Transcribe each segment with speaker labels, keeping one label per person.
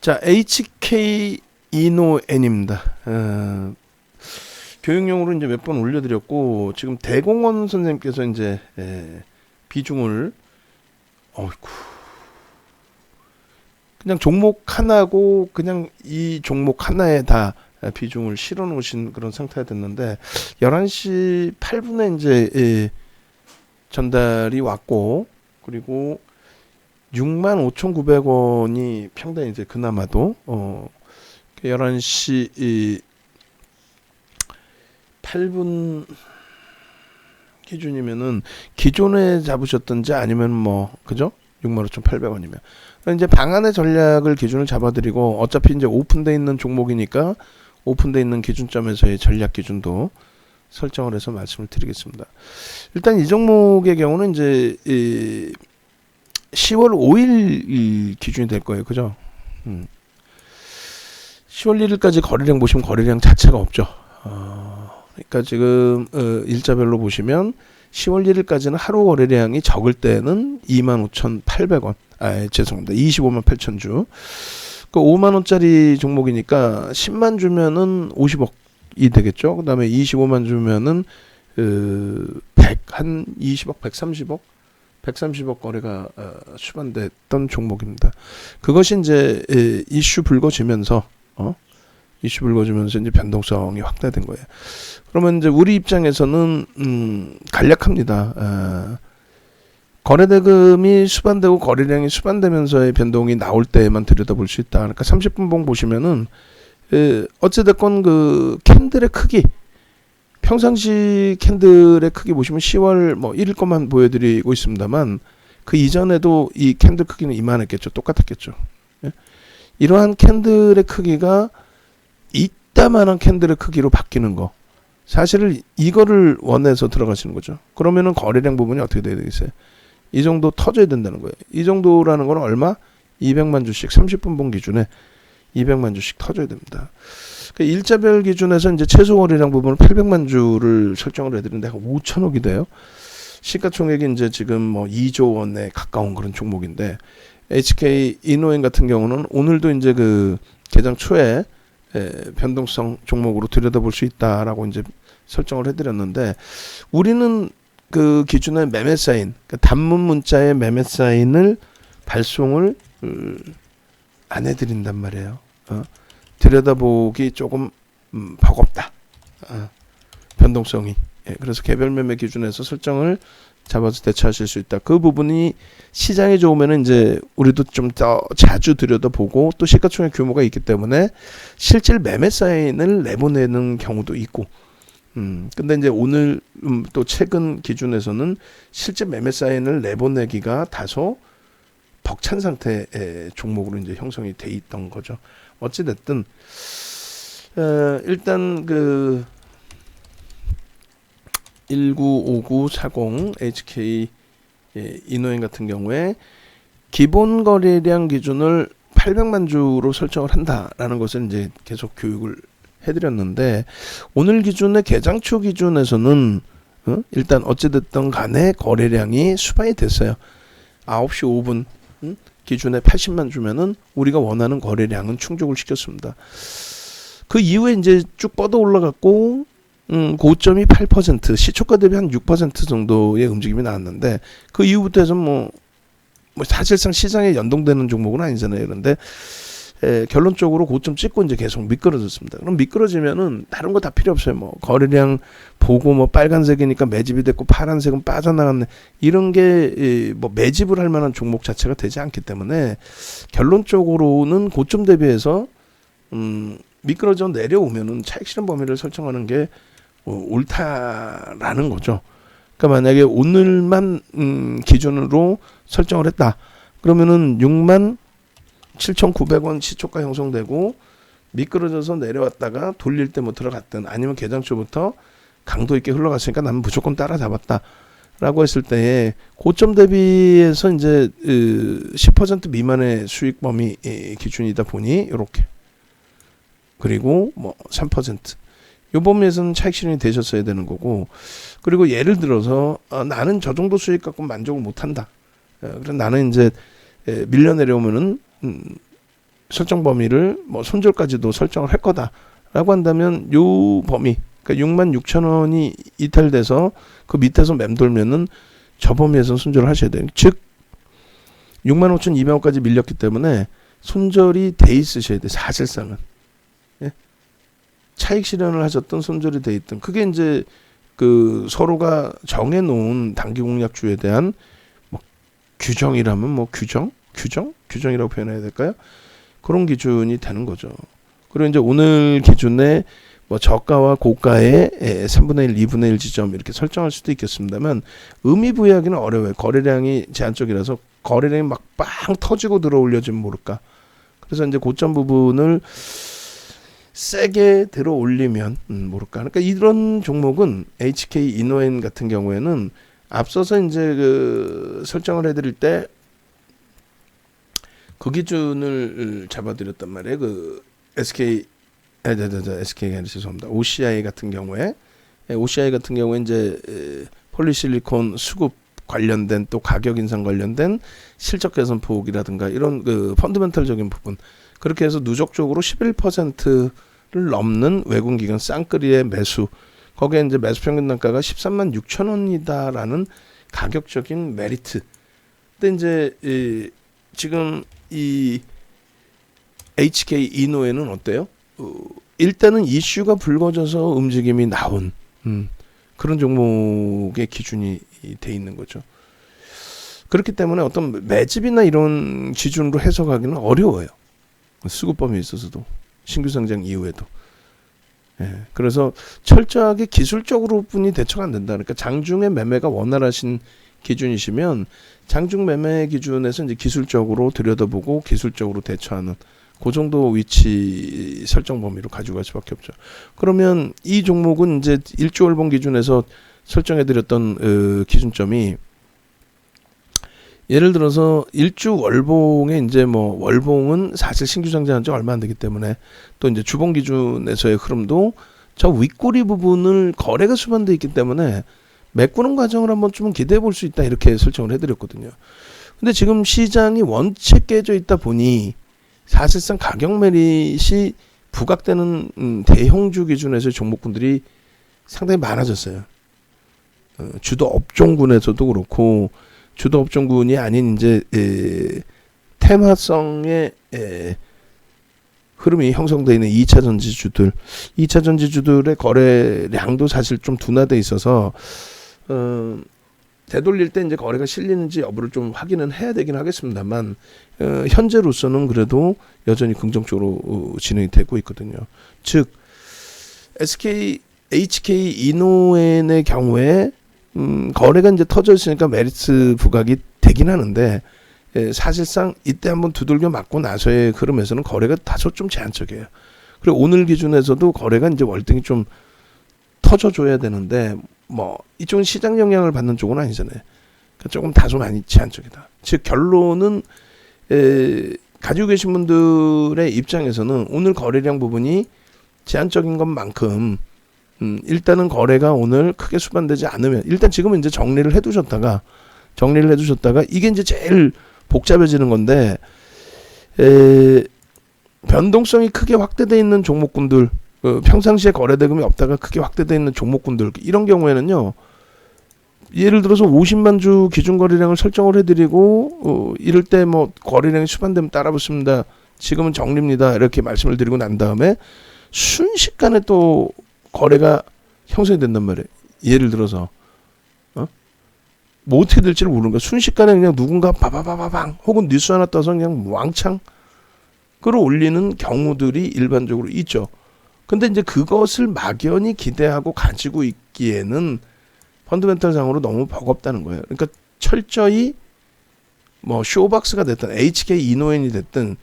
Speaker 1: 자, HK 이노엔입니다. 교육용으로 이제 몇 번 올려드렸고, 지금 대공원 선생님께서 이제 비중을, 어이구, 그냥 종목 하나고 그냥 이 종목 하나에 다 비중을 실어 놓으신 그런 상태가 됐는데, 11시 8분에 이제 전달이 왔고, 그리고 65,900원이 평단이 이제 그나마도 11시 8분 기준이면은 기존에 잡으셨던지 아니면 뭐 그죠? 65,800원이면 이제 방안의 전략을 기준을 잡아드리고, 어차피 이제 오픈돼 있는 종목이니까 오픈돼 있는 기준점에서의 전략 기준도 설정을 해서 말씀을 드리겠습니다. 일단 이 종목의 경우는 이제 10월 5일 기준이 될 거예요. 그죠? 10월 1일까지 거래량 보시면 거래량 자체가 없죠. 그러니까 지금 일자별로 보시면 10월 1일까지는 하루 거래량이 적을 때는 25,800원. 죄송합니다. 258,000주. 그 5만 원짜리 종목이니까 10만 주면은 50억이 되겠죠. 그다음에 25만 주면은 한 20억, 130억 거래가 수반됐던 종목입니다. 그것이 이제 이슈 불거지면서 이제 변동성이 확대된 거예요. 그러면 이제 우리 입장에서는 간략합니다. 거래대금이 수반되고 거래량이 수반되면서의 변동이 나올 때만 들여다볼 수 있다. 그러니까 30분봉 보시면은 어찌됐건 그 캔들의 크기, 평상시 캔들의 크기 보시면 10월 뭐 1일 것만 보여드리고 있습니다만, 그 이전에도 이 캔들 크기는 이만했겠죠. 똑같았겠죠. 예? 이러한 캔들의 크기가 이따만한 캔들의 크기로 바뀌는 거, 사실 이거를 원해서 들어가시는 거죠. 그러면은 거래량 부분이 어떻게 돼야 되겠어요? 이 정도 터져야 된다는 거예요. 이 정도라는 건 얼마? 200만 주씩 30분봉 기준에 200만 주씩 터져야 됩니다. 일자별 기준에서 이제 최소 거래량 부분을 800만 주를 설정을 해드리는데 5천억이 돼요. 시가총액이 이제 지금 뭐 2조 원에 가까운 그런 종목인데, HK 이노엔 같은 경우는 오늘도 이제 그 개장 초에 변동성 종목으로 들여다볼 수 있다라고 이제 설정을 해드렸는데, 우리는 그 기준에 매매 사인, 그러니까 단문 문자의 매매 사인을 발송을 안 해드린단 말이에요. 들여다보기 조금 버겁다. 변동성이. 그래서 개별 매매 기준에서 설정을 잡아서 대처하실 수 있다. 그 부분이 시장이 좋으면 이제 우리도 좀 더 자주 들여다보고, 또 시가총액 규모가 있기 때문에 실질 매매 사인을 내보내는 경우도 있고. 근데 이제 오늘 또 최근 기준에서는 실제 매매 사인을 내보내기가 다소 벅찬 상태의 종목으로 이제 형성이 돼 있던 거죠. 어찌됐든 일단 그 195940 HK 이노엔 같은 경우에 기본 거래량 기준을 800만 주로 설정을 한다라는 것을 이제 계속 교육을 해드렸는데, 오늘 기준의 개장초 기준에서는 일단 어찌됐든 간에 거래량이 수반이 됐어요. 9시 5분 기준에 80만 주면은 우리가 원하는 거래량은 충족을 시켰습니다. 그 이후에 이제 쭉 뻗어 올라갔고, 고점이 8%, 시초가 대비 한 6% 정도의 움직임이 나왔는데, 그 이후부터 해서 뭐 사실상 시장에 연동되는 종목은 아니잖아요. 그런데 결론적으로 고점 찍고 이제 계속 미끄러졌습니다. 그럼 미끄러지면은 다른 거 다 필요 없어요. 뭐 거래량 보고 뭐 빨간색이니까 매집이 됐고 파란색은 빠져나갔네, 이런 게 뭐 매집을 할 만한 종목 자체가 되지 않기 때문에, 결론적으로는 고점 대비해서 미끄러져 내려오면은 차익 실현 범위를 설정하는 게 옳다라는 거죠. 그러니까 만약에 오늘만 기준으로 설정을 했다, 그러면은 67,900원 시초가 형성되고 미끄러져서 내려왔다가 돌릴 때 뭐 들어갔든, 아니면 개장초부터 강도 있게 흘러갔으니까 나는 무조건 따라잡았다 라고 했을 때에 고점 대비해서 이제 10% 미만의 수익 범위 기준이다 보니 이렇게, 그리고 뭐 3% 요 범위에서는 차익 실현이 되셨어야 되는 거고, 그리고 예를 들어서 나는 저 정도 수익 갖고 만족을 못한다. 그래서 나는 이제 밀려 내려오면은 설정 범위를 뭐 손절까지도 설정을 할 거다라고 한다면 요 범위, 그러니까 66,000원이 이탈돼서 그 밑에서 맴돌면은 저 범위에서 손절을 하셔야 돼요. 즉 65,200원까지 밀렸기 때문에 손절이 돼 있으셔야 돼. 사실상은. 예? 차익 실현을 하셨던 손절이 돼 있던, 그게 이제 그 서로가 정해놓은 단기 공략주에 대한 뭐 규정이라면 뭐 규정이라고 표현해야 될까요? 그런 기준이 되는 거죠. 그리고 이제 오늘 기준에 뭐 저가와 고가의 3분의 1, 2분의 1 지점 이렇게 설정할 수도 있겠습니다만 의미 부여하기는 어려워요. 거래량이 제한적이라서 거래량이 막 빵 터지고 들어올려지면 모를까. 그래서 이제 고점 부분을 세게 들어 올리면 모를까. 그러니까 이런 종목은 HK 이노엔 같은 경우에는 앞서서 이제 그 설정을 해드릴 때 그 기준을 잡아드렸단 말이에요. 그 SK가 아니라 죄송합니다. OCI 같은 경우에 이제 폴리실리콘 수급 관련된 또 가격 인상 관련된 실적 개선 폭이라든가 이런 그 펀더멘털적인 부분, 그렇게 해서 누적적으로 11%를 넘는 외국 기관 쌍끌이의 매수, 거기에 이제 매수 평균 단가가 136,000원이다라는 가격적인 메리트. 근데 이제 지금 이 HK 이노에는 어때요? 일단은 이슈가 불거져서 움직임이 나온 그런 종목의 기준이 돼 있는 거죠. 그렇기 때문에 어떤 매집이나 이런 기준으로 해석하기는 어려워요. 수급범위에 있어서도 신규 상장 이후에도. 예, 그래서 철저하게 기술적으로 뿐이 대처가 안 된다. 그러니까 장중에 매매가 원활하신 기준이시면 장중 매매 기준에서 이제 기술적으로 들여다보고 기술적으로 대처하는 그 정도 위치 설정 범위로 가지고 갈 수밖에 없죠. 그러면 이 종목은 이제 일주 월봉 기준에서 설정해드렸던 기준점이, 예를 들어서 일주 월봉에 이제 뭐 월봉은 사실 신규 상장한 지 얼마 안 되기 때문에 또 이제 주봉 기준에서의 흐름도 저 윗꼬리 부분을 거래가 수반돼 있기 때문에 메꾸는 과정을 한번 좀 기대해 볼 수 있다, 이렇게 설정을 해드렸거든요. 근데 지금 시장이 원체 깨져 있다 보니 사실상 가격 메릿이 부각되는 대형주 기준에서의 종목군들이 상당히 많아졌어요. 주도 업종군에서도 그렇고 주도 업종군이 아닌 이제 테마성의 흐름이 형성되어 있는 2차 전지주들의 거래량도 사실 좀 둔화돼 있어서 되돌릴 때 이제 거래가 실리는지 여부를 좀 확인은 해야 되긴 하겠습니다만 현재로서는 그래도 여전히 긍정적으로 진행이 되고 있거든요. 즉 HK 이노엔의 경우에 거래가 이제 터져 있으니까 메리트 부각이 되긴 하는데 사실상 이때 한번 두들겨 맞고 나서의 흐름에서는 거래가 다소 좀 제한적이에요. 그리고 오늘 기준에서도 거래가 이제 월등히 좀 터져줘야 되는데 뭐 이쪽은 시장 영향을 받는 쪽은 아니잖아요. 그러니까 조금 다소 많이 제한적이다. 즉 결론은 가지고 계신 분들의 입장에서는 오늘 거래량 부분이 제한적인 것만큼 일단은 거래가 오늘 크게 수반되지 않으면 일단 지금은 이제 정리를 해두셨다가 이게 이제 제일 복잡해지는 건데 변동성이 크게 확대되어 있는 종목군들, 평상시에 거래 대금이 없다가 크게 확대되어 있는 종목군들, 이런 경우에는요, 예를 들어서 50만 주 기준 거래량을 설정을 해드리고 이럴 때 뭐 거래량이 수반되면 따라 붙습니다, 지금은 정리입니다, 이렇게 말씀을 드리고 난 다음에 순식간에 또 거래가 형성이 된단 말이에요. 예를 들어서 뭐 어떻게 될지를 모르는 거야. 순식간에 그냥 누군가 바바바바방 혹은 뉴스 하나 떠서 그냥 왕창 끌어올리는 경우들이 일반적으로 있죠. 근데 이제 그것을 막연히 기대하고 가지고 있기에는 펀더멘털상으로 너무 버겁다는 거예요. 그러니까 철저히 뭐 쇼박스가 됐든 HK 이노엔이 됐든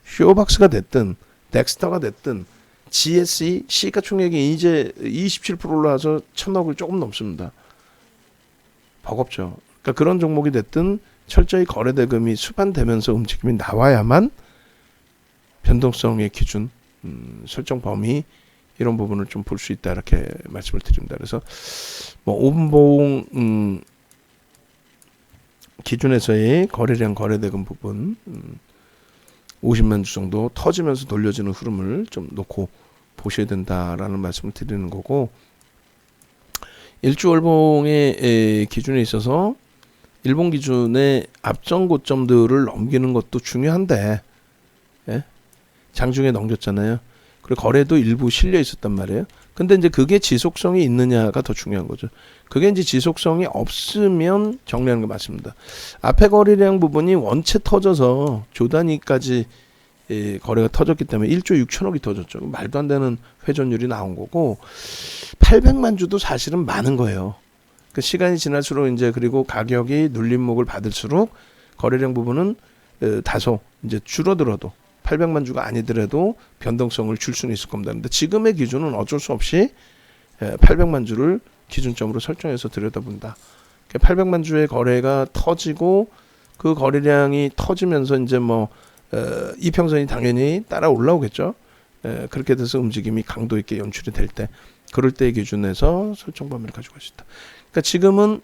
Speaker 1: 쇼박스가 됐든 덱스터가 됐든 GSE 시가총액이 이제 27% 올라와서 1,000억을 조금 넘습니다. 버겁죠. 그러니까 그런 종목이 됐든 철저히 거래대금이 수반되면서 움직임이 나와야만 변동성의 기준, 설정 범위 이런 부분을 좀 볼 수 있다, 이렇게 말씀을 드립니다. 그래서 뭐 5분봉 기준에서의 거래량 거래대금 부분, 50만 주 정도 터지면서 돌려지는 흐름을 좀 놓고 보셔야 된다라는 말씀을 드리는 거고, 일주월봉의 기준에 있어서 일본 기준의 앞전 고점들을 넘기는 것도 중요한데, 예? 장중에 넘겼잖아요. 그리고 거래도 일부 실려 있었단 말이에요. 근데 이제 그게 지속성이 있느냐가 더 중요한 거죠. 그게 이제 지속성이 없으면 정리하는 게 맞습니다. 앞에 거래량 부분이 원체 터져서 조 단위까지 거래가 터졌기 때문에 1조 6천억이 터졌죠. 말도 안 되는 회전율이 나온 거고, 800만 주도 사실은 많은 거예요. 그 시간이 지날수록 이제, 그리고 가격이 눌림목을 받을수록 거래량 부분은 다소 이제 줄어들어도 800만 주가 아니더라도 변동성을 줄 수는 있을 겁니다. 근데 지금의 기준은 어쩔 수 없이 800만 주를 기준점으로 설정해서 들여다본다. 800만 주의 거래가 터지고 그 거래량이 터지면서 이제 뭐 이평선이 당연히 따라 올라오겠죠. 그렇게 돼서 움직임이 강도 있게 연출이 될 때, 그럴 때의 기준에서 설정 범위를 가지고 있다. 그러니까 지금은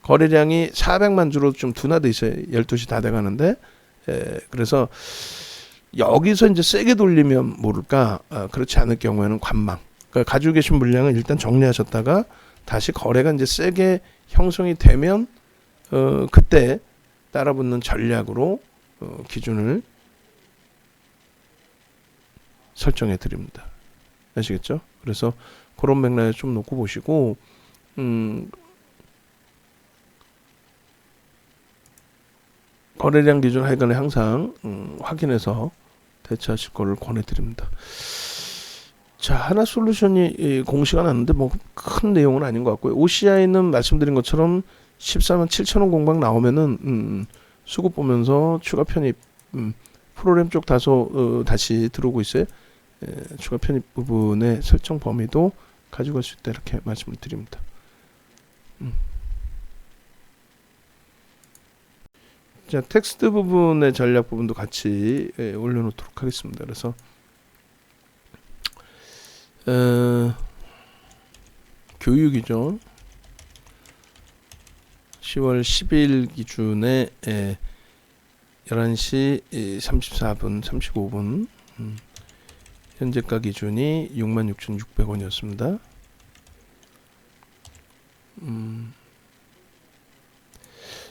Speaker 1: 거래량이 400만 주로 좀 둔화돼 있어요. 12시 다 돼가는데, 그래서 여기서 이제 세게 돌리면 모를까, 그렇지 않을 경우에는 관망. 그러니까 가지고 계신 물량을 일단 정리하셨다가 다시 거래가 이제 세게 형성이 되면 그때 따라붙는 전략으로 기준을 설정해 드립니다. 아시겠죠? 그래서 그런 맥락에 좀 놓고 보시고, 거래량 기준 하여간에 항상 확인해서 대처하실 거를 권해드립니다. 자, 하나솔루션이 공시가 났는데 뭐 큰 내용은 아닌 것 같고요. OCI는 말씀드린 것처럼 14만 7천원 공방 나오면은 수급 보면서 추가 편입, 프로그램 쪽 다소 다시 들어오고 있어요. 추가 편입 부분의 설정 범위도 가지고 갈 수 있다, 이렇게 말씀을 드립니다. 자, 텍스트 부분의 전략 부분도 같이 올려놓도록 하겠습니다. 그래서 교육이죠. 10월 10일 기준에 11시 34분 35분 현재가 기준이 66,600원이었습니다.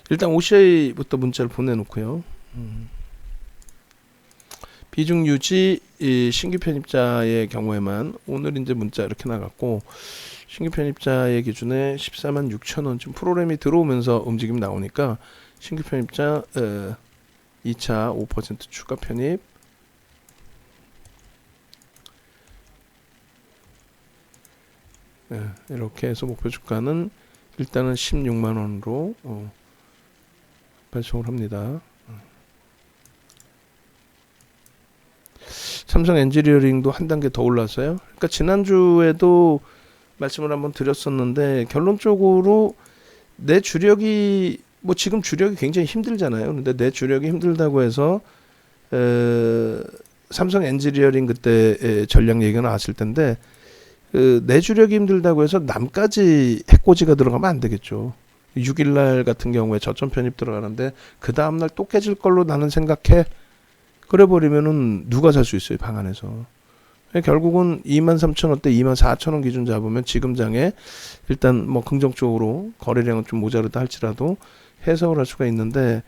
Speaker 1: 일단 OCI부터 문자를 보내놓고요. 비중 유지 신규 편입자의 경우에만 오늘 이제 문자 이렇게 나갔고, 신규 편입자의 기준에 14만 6천원 지금 프로그램이 들어오면서 움직임 나오니까 신규 편입자 2차 5% 추가 편입, 이렇게 해서 목표 주가는 일단은 16만원으로 발송을 합니다. 삼성 엔지니어링도 한 단계 더 올랐어요. 그러니까 지난주에도 말씀을 한번 드렸었는데, 결론적으로 내 주력이 뭐 지금 주력이 굉장히 힘들잖아요. 근데 내 주력이 힘들다고 해서 삼성 엔지니어링 그때 전략 얘기가 나왔을 텐데, 내 주력이 힘들다고 해서 남까지 해코지가 들어가면 안 되겠죠. 6일날 같은 경우에 저점 편입 들어가는데 그 다음날 또 깨질 걸로 나는 생각해. 그래 버리면은 누가 살 수 있어요, 방 안에서. 결국은 23,000원대 24,000원 기준 잡으면 지금 장에 일단 뭐 긍정적으로 거래량은 좀 모자르다 할지라도 해석을 할 수가 있는데,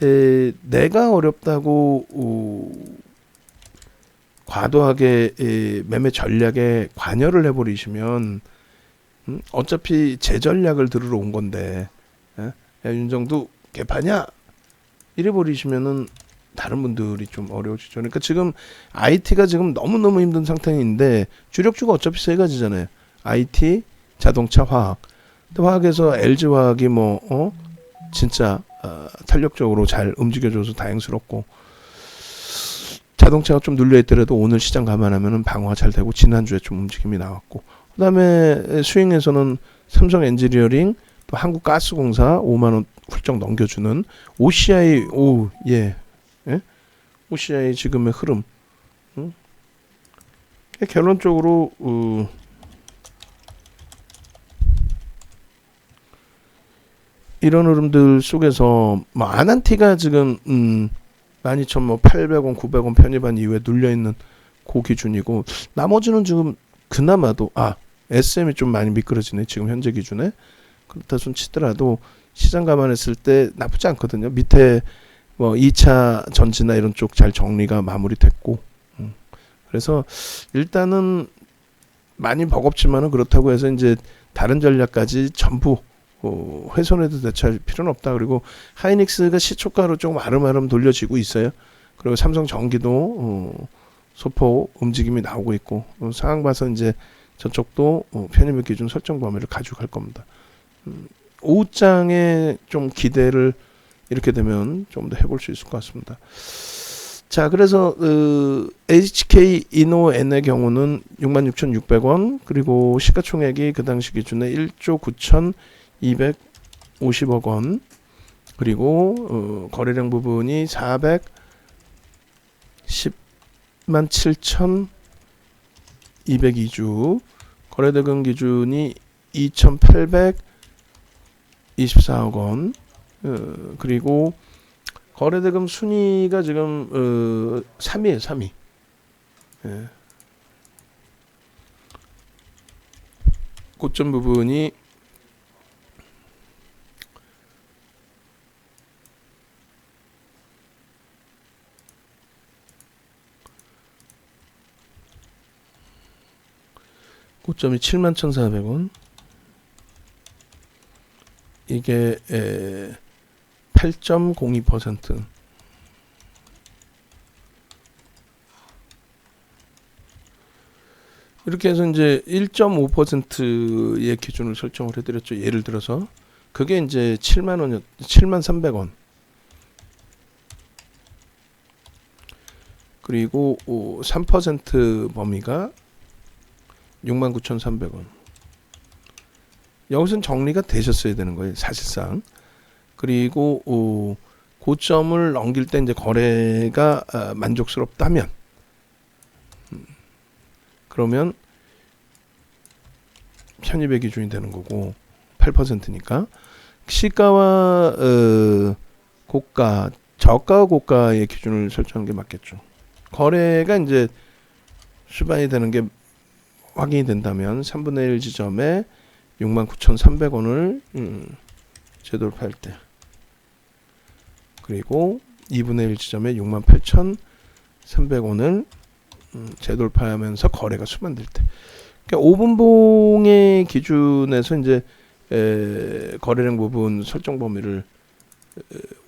Speaker 1: 내가 어렵다고 과도하게 매매 전략에 관여를 해버리시면 어차피 제 전략을 들으러 온 건데, 야, 윤정도 개파냐? 이래 버리시면은 다른 분들이 좀 어려워지죠. 그러니까 지금 IT가 지금 너무너무 힘든 상태인데, 주력주가 어차피 세 가지잖아요. IT, 자동차, 화학. 근데 화학에서 LG화학이 진짜 탄력적으로 잘 움직여줘서 다행스럽고, 자동차가 좀 눌려있더라도 오늘 시장 감안하면 방어가 잘 되고, 지난주에 좀 움직임이 나왔고, 그 다음에 스윙에서는 삼성 엔지니어링, 또 한국가스공사 5만원 훌쩍 넘겨주는 OCI, OCI 지금의 흐름. 결론적으로 이런 흐름들 속에서 뭐 아난티가 지금 12,800원, 900원 편입한 이후에 눌려있는 그 기준이고, 나머지는 지금 그나마도 SM이 좀 많이 미끄러지네 지금 현재 기준에. 그렇다 손 치더라도 시장 감안했을 때 나쁘지 않거든요. 밑에 뭐 2차 전지나 이런 쪽 잘 정리가 마무리됐고, 그래서 일단은 많이 버겁지만은 그렇다고 해서 이제 다른 전략까지 전부 훼손해도 대처할 필요는 없다. 그리고 하이닉스가 시초가로 조금 아름아름 돌려지고 있어요. 그리고 삼성전기도 소폭 움직임이 나오고 있고, 상황 봐서 이제 저쪽도 편입의 기준 설정 범위를 가져갈 겁니다. 오후장에 좀 기대를 이렇게 되면 좀 더 해볼 수 있을 것 같습니다. 자, 그래서 HK 이노엔의 경우는 66,600원, 그리고 시가총액이 그 당시 기준에 1조 9,250억 원, 그리고 거래량 부분이 410만 7,202주, 거래대금 기준이 2,824억 원, 그리고 거래대금 순위가 지금 3위에요. 3위. 예. 고점 부분이 고점이 71,400원. 이게 8.02%. 이렇게 해서 이제 1.5%의 기준을 설정을 해드렸죠. 예를 들어서 그게 이제 7,300원. 그리고 3% 범위가 69,300원. 여기서는 정리가 되셨어야 되는 거예요, 사실상. 그리고 고점을 넘길 때 이제 거래가 만족스럽다면, 그러면 편입의 기준이 되는 거고, 8%니까 시가와 고가, 저가 고가의 기준을 설정하는 게 맞겠죠. 거래가 이제 수반이 되는 게 확인이 된다면 3분의 1 지점에 69,300원을 재돌파할 때, 그리고 2분의 1 지점에 68,300원을 재돌파하면서 거래가 수반될 때, 그러니까 5분봉의 기준에서 이제 거래량 부분 설정 범위를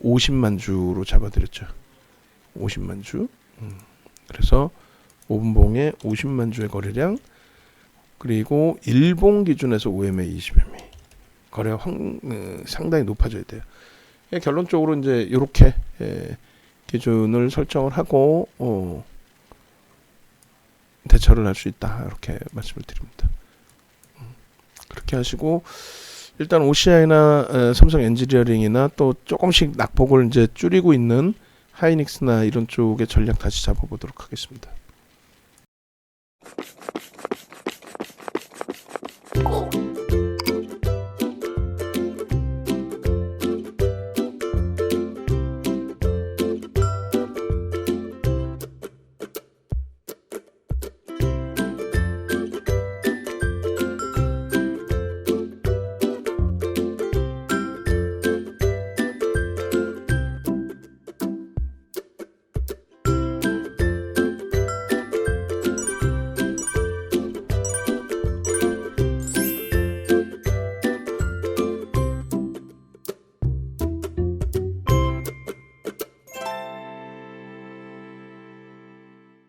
Speaker 1: 50만 주로 잡아드렸죠. 50만 주. 그래서 5분봉에 50만 주의 거래량, 그리고 일봉 기준에서 OMA 20MA 거래가 상당히 높아져야 돼요. 결론적으로 이제 이렇게 기준을 설정을 하고 대처를 할 수 있다, 이렇게 말씀을 드립니다. 그렇게 하시고 일단 OCI나 삼성 엔지니어링이나 또 조금씩 낙폭을 이제 줄이고 있는 하이닉스나 이런 쪽의 전략 다시 잡아보도록 하겠습니다.